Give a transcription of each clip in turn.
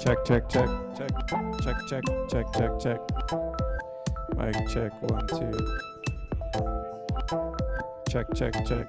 Check, check, check, check, check, check, check, check, check. Mic check, 1, 2. Check, check, check.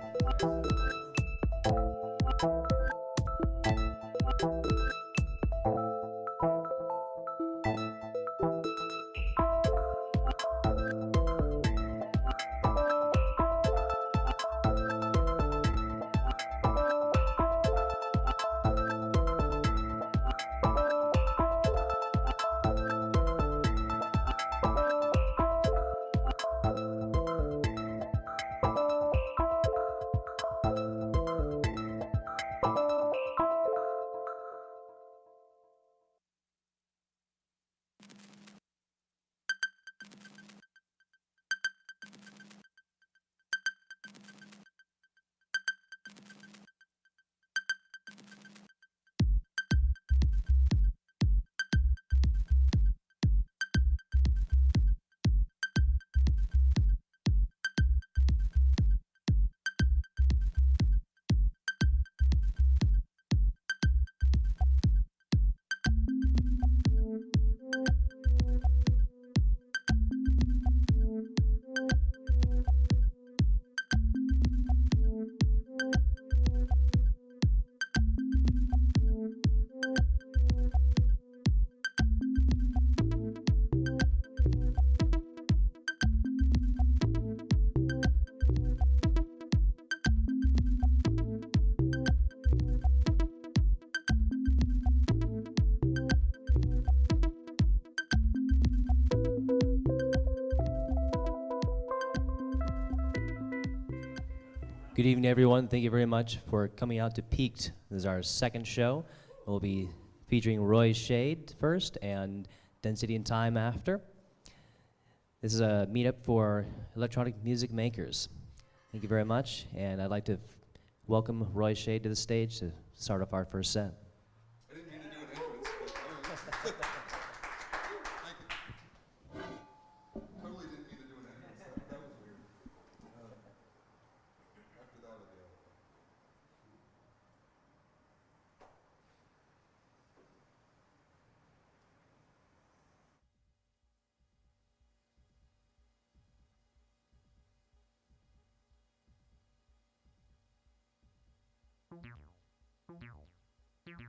Good evening, everyone. Thank you very much for coming out to Piqued. This is our second show. We'll be featuring Roy Shade first and Density and Time after. This is a meetup for electronic music makers. Thank you very much, and I'd like to welcome Roy Shade to the stage to start off our first set. I didn't mean to do an entrance, but all right. Thank you. Totally didn't mean to do an entrance. That was weird. After that, I'll be all right.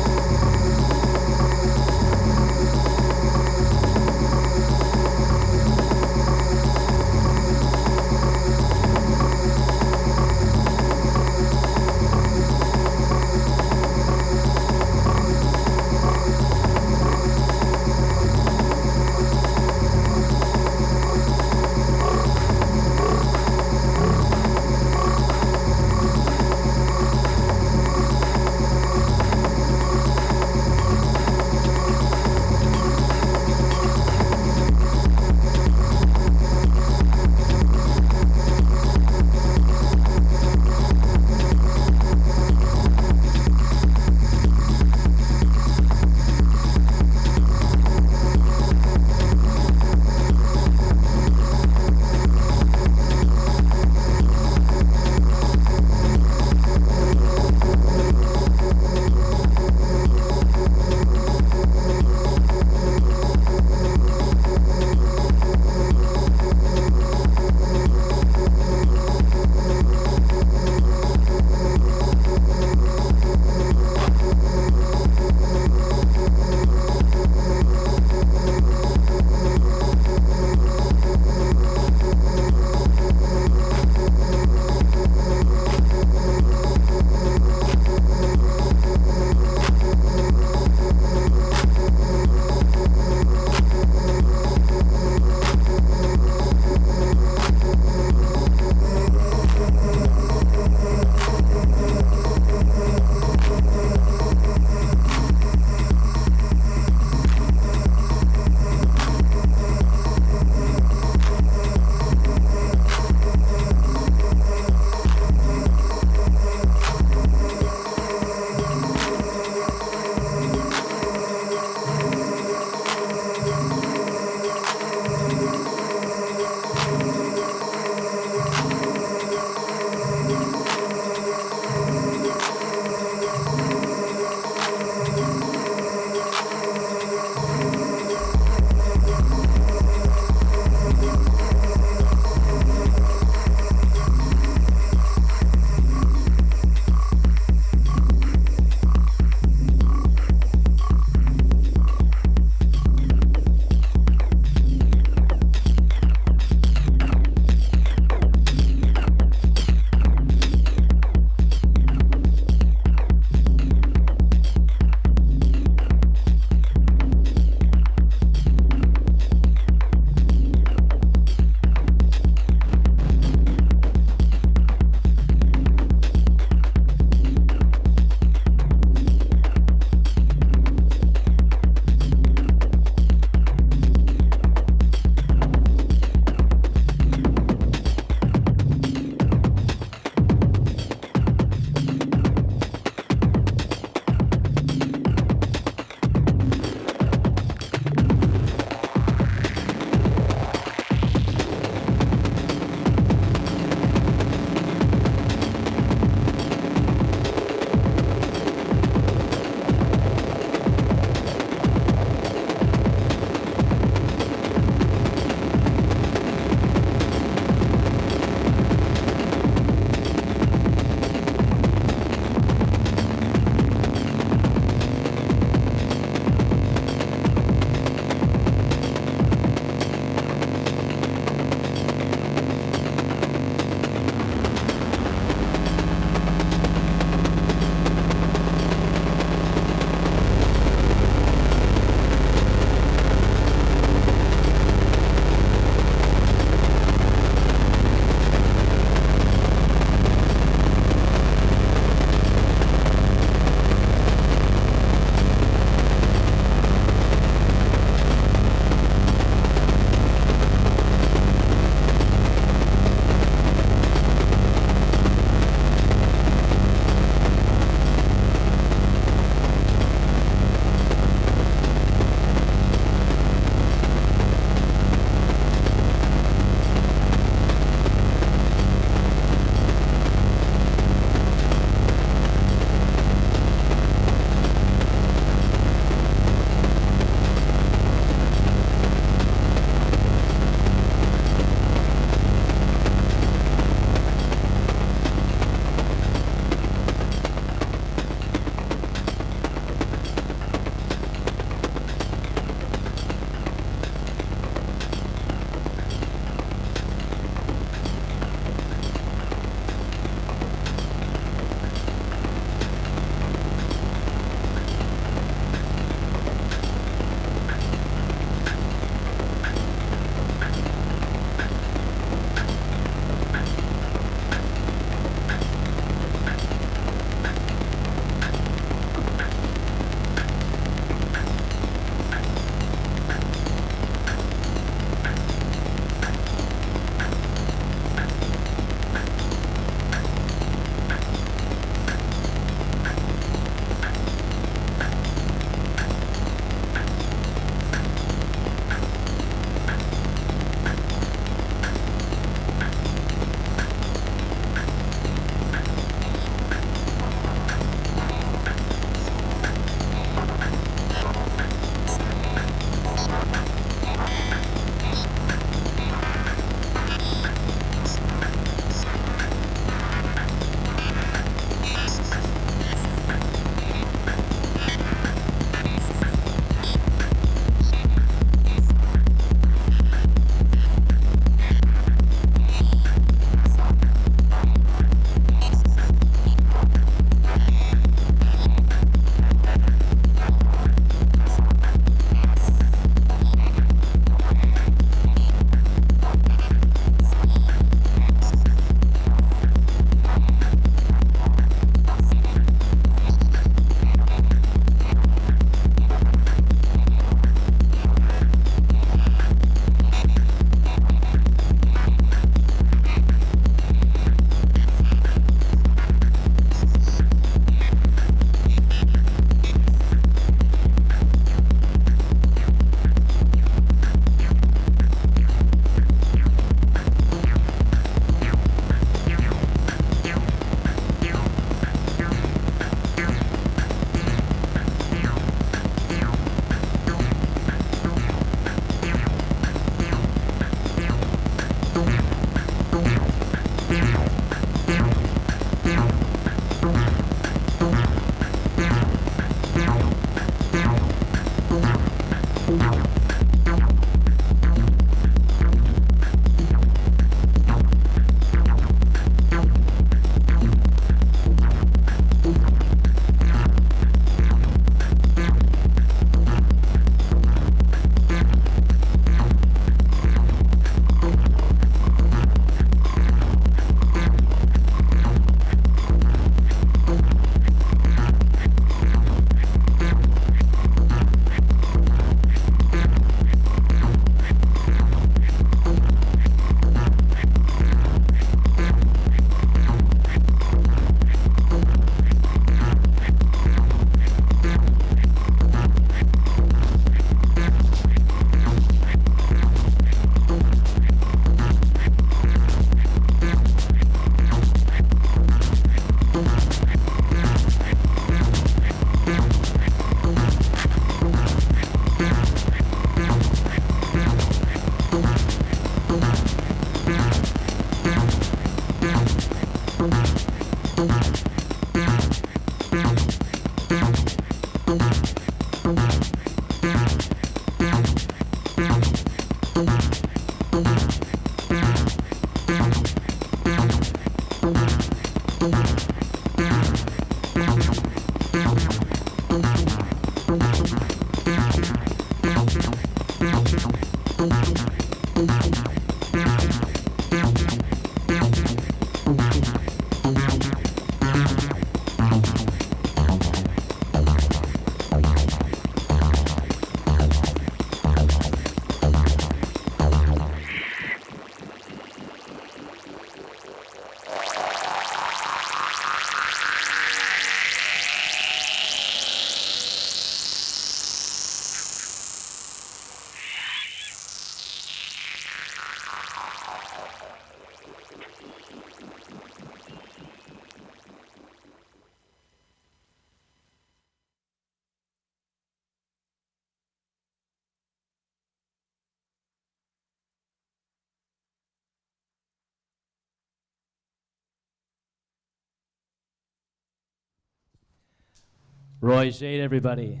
Roy Shade, everybody.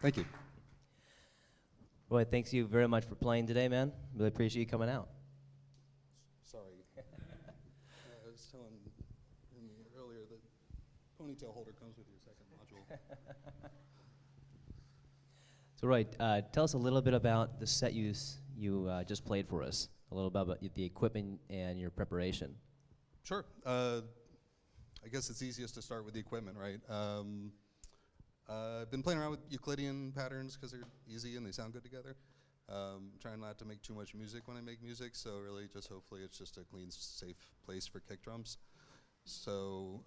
Thank you. Roy, thanks you very much for playing today, man. Really appreciate you coming out. Sorry. I was telling him earlier that ponytail holder comes with your second module. So, Roy, tell us a little bit about the set you just played for us. A little bit about the equipment and your preparation. Sure. I guess it's easiest to start with the equipment, right? I've been playing around with Euclidean patterns because they're easy and they sound good together. Trying not to make too much music when I make music, so really just hopefully it's just a clean, safe place for kick drums. So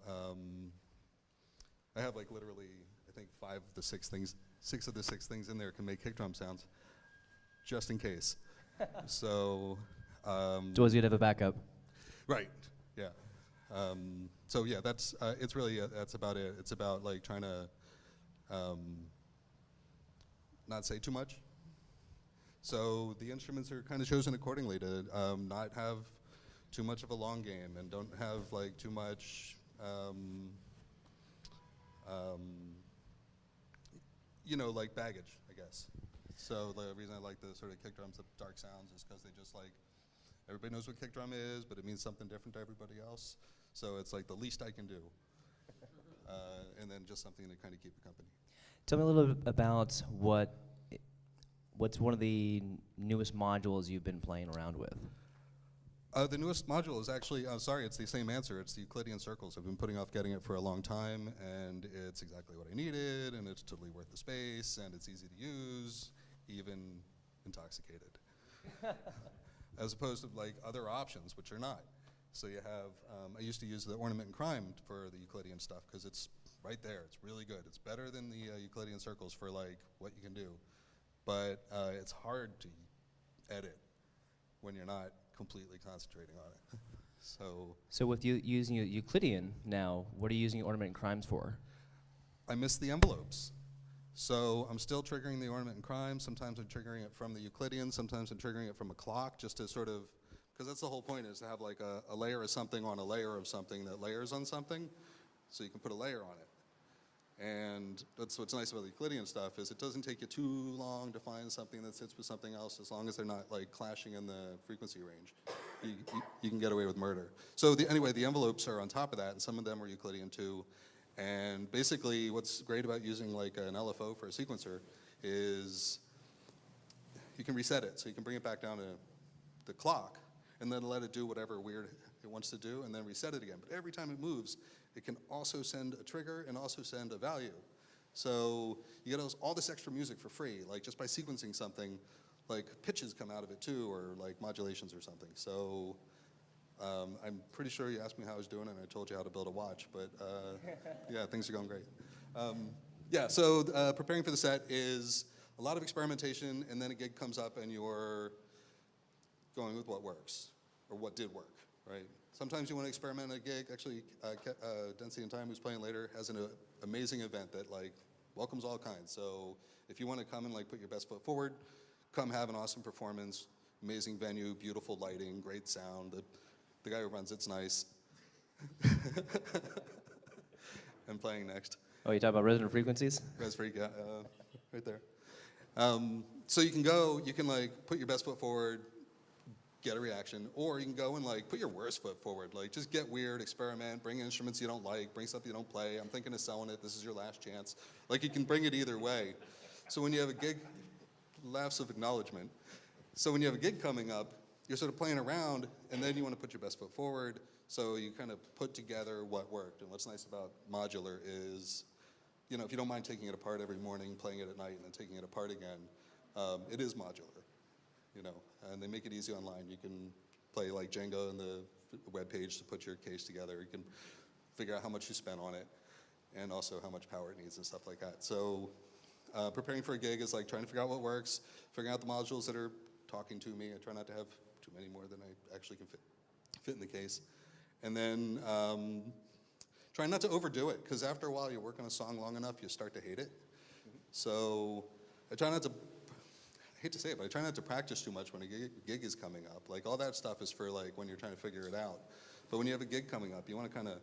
I have like literally, I think 5 of the 6 things, 6 of the 6 things in there can make kick drum sounds, just in case. So It's always good to have a backup. right, yeah. So yeah, that's it's really that's about it. It's about like trying to not say too much. So the instruments are kind of chosen accordingly to not have too much of a long game and don't have like too much you know, like baggage, I guess. So the reason I like the sort of kick drums, the dark sounds, is because they just like, everybody knows what kick drum is, but it means something different to everybody else. So it's like the least I can do. And then just something to kind of keep the company. Tell me a little bit about what's one of the newest modules you've been playing around with. The newest module is actually, sorry, it's the same answer. It's the Euclidean circles. I've been putting off getting it for a long time, and it's exactly what I needed, and it's totally worth the space, and it's easy to use, even intoxicated. As opposed to like other options, which are not. So you have, I used to use the ornament and crime for the Euclidean stuff, because it's right there. It's really good. It's better than the Euclidean circles for like what you can do. But it's hard to edit when you're not completely concentrating on it. So with you using Euclidean now, what are you using ornament and crimes for? I missed the envelopes. So I'm still triggering the ornament and crime. Sometimes I'm triggering it from the Euclidean. Sometimes I'm triggering it from a clock, just to sort of, because that's the whole point, is to have like a layer of something on a layer of something that layers on something, so you can put a layer on it. And that's what's nice about the Euclidean stuff, is it doesn't take you too long to find something that sits with something else, as long as they're not like clashing in the frequency range. You can get away with murder. So anyway, the envelopes are on top of that, and some of them are Euclidean too. And basically what's great about using like an LFO for a sequencer is you can reset it. So you can bring it back down to the clock and then let it do whatever weird it wants to do, and then reset it again. But every time it moves, it can also send a trigger and also send a value. So you get all this extra music for free, like just by sequencing something, like pitches come out of it too, or like modulations or something. So I'm pretty sure you asked me how I was doing, and I told you how to build a watch, but yeah, things are going great. Yeah, so preparing for the set is a lot of experimentation, and then a gig comes up and you're going with what works, or what did work, right? Sometimes you want to experiment at a gig. Actually, Density and Time, who's playing later, has an amazing event that like welcomes all kinds. So if you want to come and like put your best foot forward, come have an awesome performance, amazing venue, beautiful lighting, great sound. The guy who runs it's nice. I'm playing next. Oh, you talk about resonant frequencies? Res Freak, yeah, right there. So you can go, you can like put your best foot forward, get a reaction, or you can go and like put your worst foot forward. Like just get weird, experiment, bring instruments you don't like, bring stuff you don't play. I'm thinking of selling it, this is your last chance. Like you can bring it either way. So when you have a gig, laughs of acknowledgement. So when you have a gig coming up, you're sort of playing around, and then you want to put your best foot forward, so you kind of put together what worked. And what's nice about modular is, you know, if you don't mind taking it apart every morning, playing it at night, and then taking it apart again, it is modular, you know, and they make it easy online. You can play like Django in the web page to put your case together. You can figure out how much you spent on it, and also how much power it needs and stuff like that. So preparing for a gig is like trying to figure out what works, figuring out the modules that are talking to me. I try not to have too many more than I actually can fit in the case. And then trying not to overdo it, because after a while you work on a song long enough, you start to hate it. So I try not to, I hate to say it, but I try not to practice too much when a gig is coming up. Like all that stuff is for like when you're trying to figure it out. But when you have a gig coming up, you want to kind of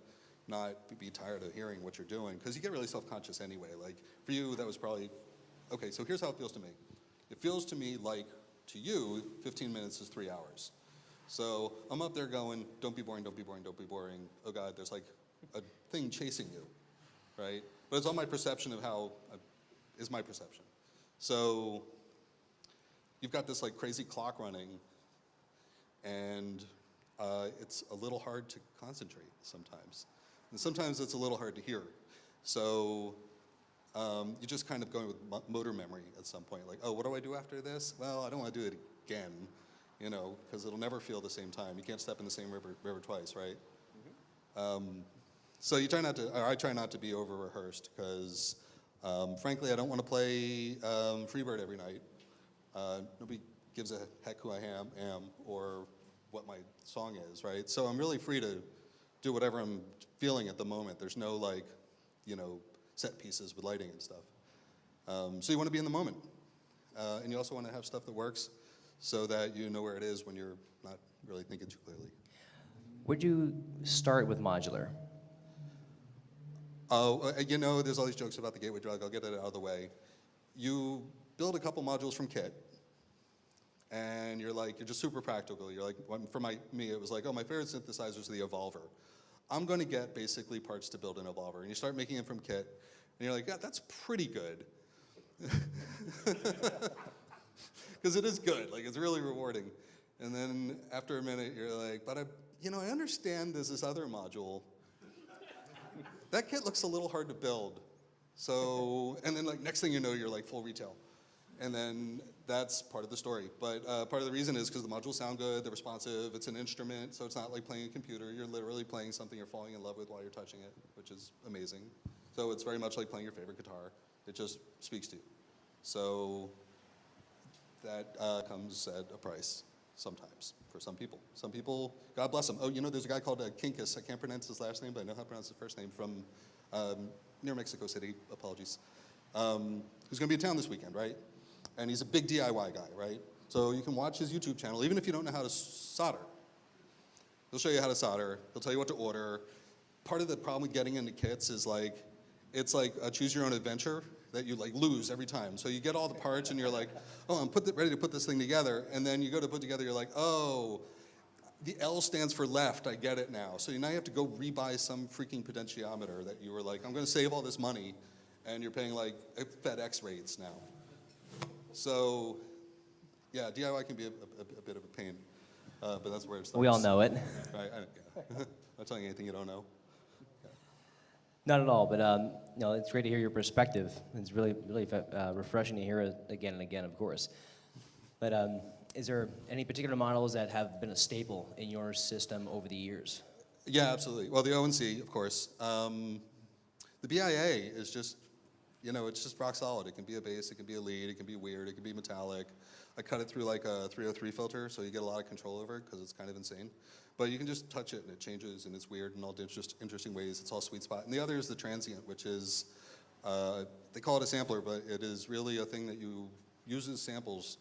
not be tired of hearing what you're doing, because you get really self-conscious anyway. Like, for you, that was probably, okay, so here's how it feels to me. It feels to me like, to you, 15 minutes is 3 hours. So I'm up there going, don't be boring, don't be boring, don't be boring. Oh God, there's like a thing chasing you, right? But it's all my perception of how, is my perception. So you've got this like crazy clock running, and it's a little hard to concentrate sometimes. And sometimes it's a little hard to hear. So you're just kind of going with motor memory at some point. Like, oh, what do I do after this? Well, I don't want to do it again, you know, because it'll never feel the same time. You can't step in the same river twice, right? Mm-hmm. So you try not to, or I try not to be over-rehearsed, because frankly, I don't want to play Freebird every night. Nobody gives a heck who I am or what my song is, right? So I'm really free to do whatever I'm feeling at the moment. There's no like, you know, set pieces with lighting and stuff. So you want to be in the moment. And you also want to have stuff that works so that you know where it is when you're not really thinking too clearly. Where'd you start with modular? Oh, you know, there's all these jokes about the gateway drug. I'll get it out of the way. You build a couple modules from kit, and you're just super practical. You're like, for me, it was like, oh, my favorite synthesizer is the Evolver. I'm going to get basically parts to build an Evolver. And you start making it from kit, and you're like, yeah, that's pretty good. Because it is good. Like, it's really rewarding. And then after a minute, you're like, but I understand there's this other module. That kit looks a little hard to build. So, and then like next thing you know, you're like full retail. And then that's part of the story. But part of the reason is because the modules sound good, they're responsive, it's an instrument, so it's not like playing a computer. You're literally playing something you're falling in love with while you're touching it, which is amazing. So it's very much like playing your favorite guitar. It just speaks to you. So that comes at a price sometimes for some people. Some people, God bless them. Oh, you know, there's a guy called Kinkus. I can't pronounce his last name, but I know how to pronounce his first name, from near Mexico City, apologies, who's going to be in town this weekend, right? And he's a big DIY guy, right? So you can watch his YouTube channel, even if you don't know how to solder. He'll show you how to solder. He'll tell you what to order. Part of the problem with getting into kits is like, it's like a choose your own adventure that you like lose every time. So you get all the parts and you're like, oh, I'm ready to put this thing together. And then you go to put together, you're like, oh, the L stands for left, I get it now. So now you have to go rebuy some freaking potentiometer that you were like, I'm gonna save all this money, and you're paying like FedEx rates now. So, yeah, DIY can be a bit of a pain, but that's where it starts. We all know it. Right, I'm not telling you anything you don't know. Not at all, but it's great to hear your perspective. It's really refreshing to hear it again and again, of course. But is there any particular models that have been a staple in your system over the years? Yeah, absolutely. Well, the ONC, of course. The BIA is just, it's just rock solid. It can be a bass, it can be a lead, it can be weird, it can be metallic. I cut it through like a 303 filter, so you get a lot of control over it because it's kind of insane. But you can just touch it and it changes and it's weird in all interesting ways. It's all sweet spot. And the other is the transient, which is, they call it a sampler, but it is really a thing that uses samples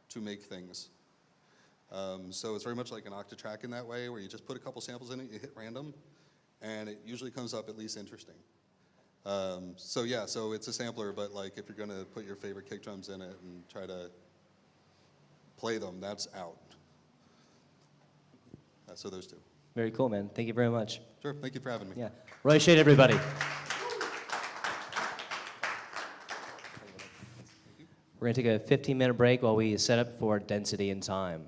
to make things. So it's very much like an octatrack in that way, where you just put a couple samples in it, you hit random, and it usually comes up at least interesting. So yeah, so it's a sampler, but like if you're gonna put your favorite kick drums in it and try to play them, that's out. So those two. Very cool, man. Thank you very much. Sure, thank you for having me. Yeah. Roy Shade, everybody. We're going to take a 15-minute break while we set up for Density and Time.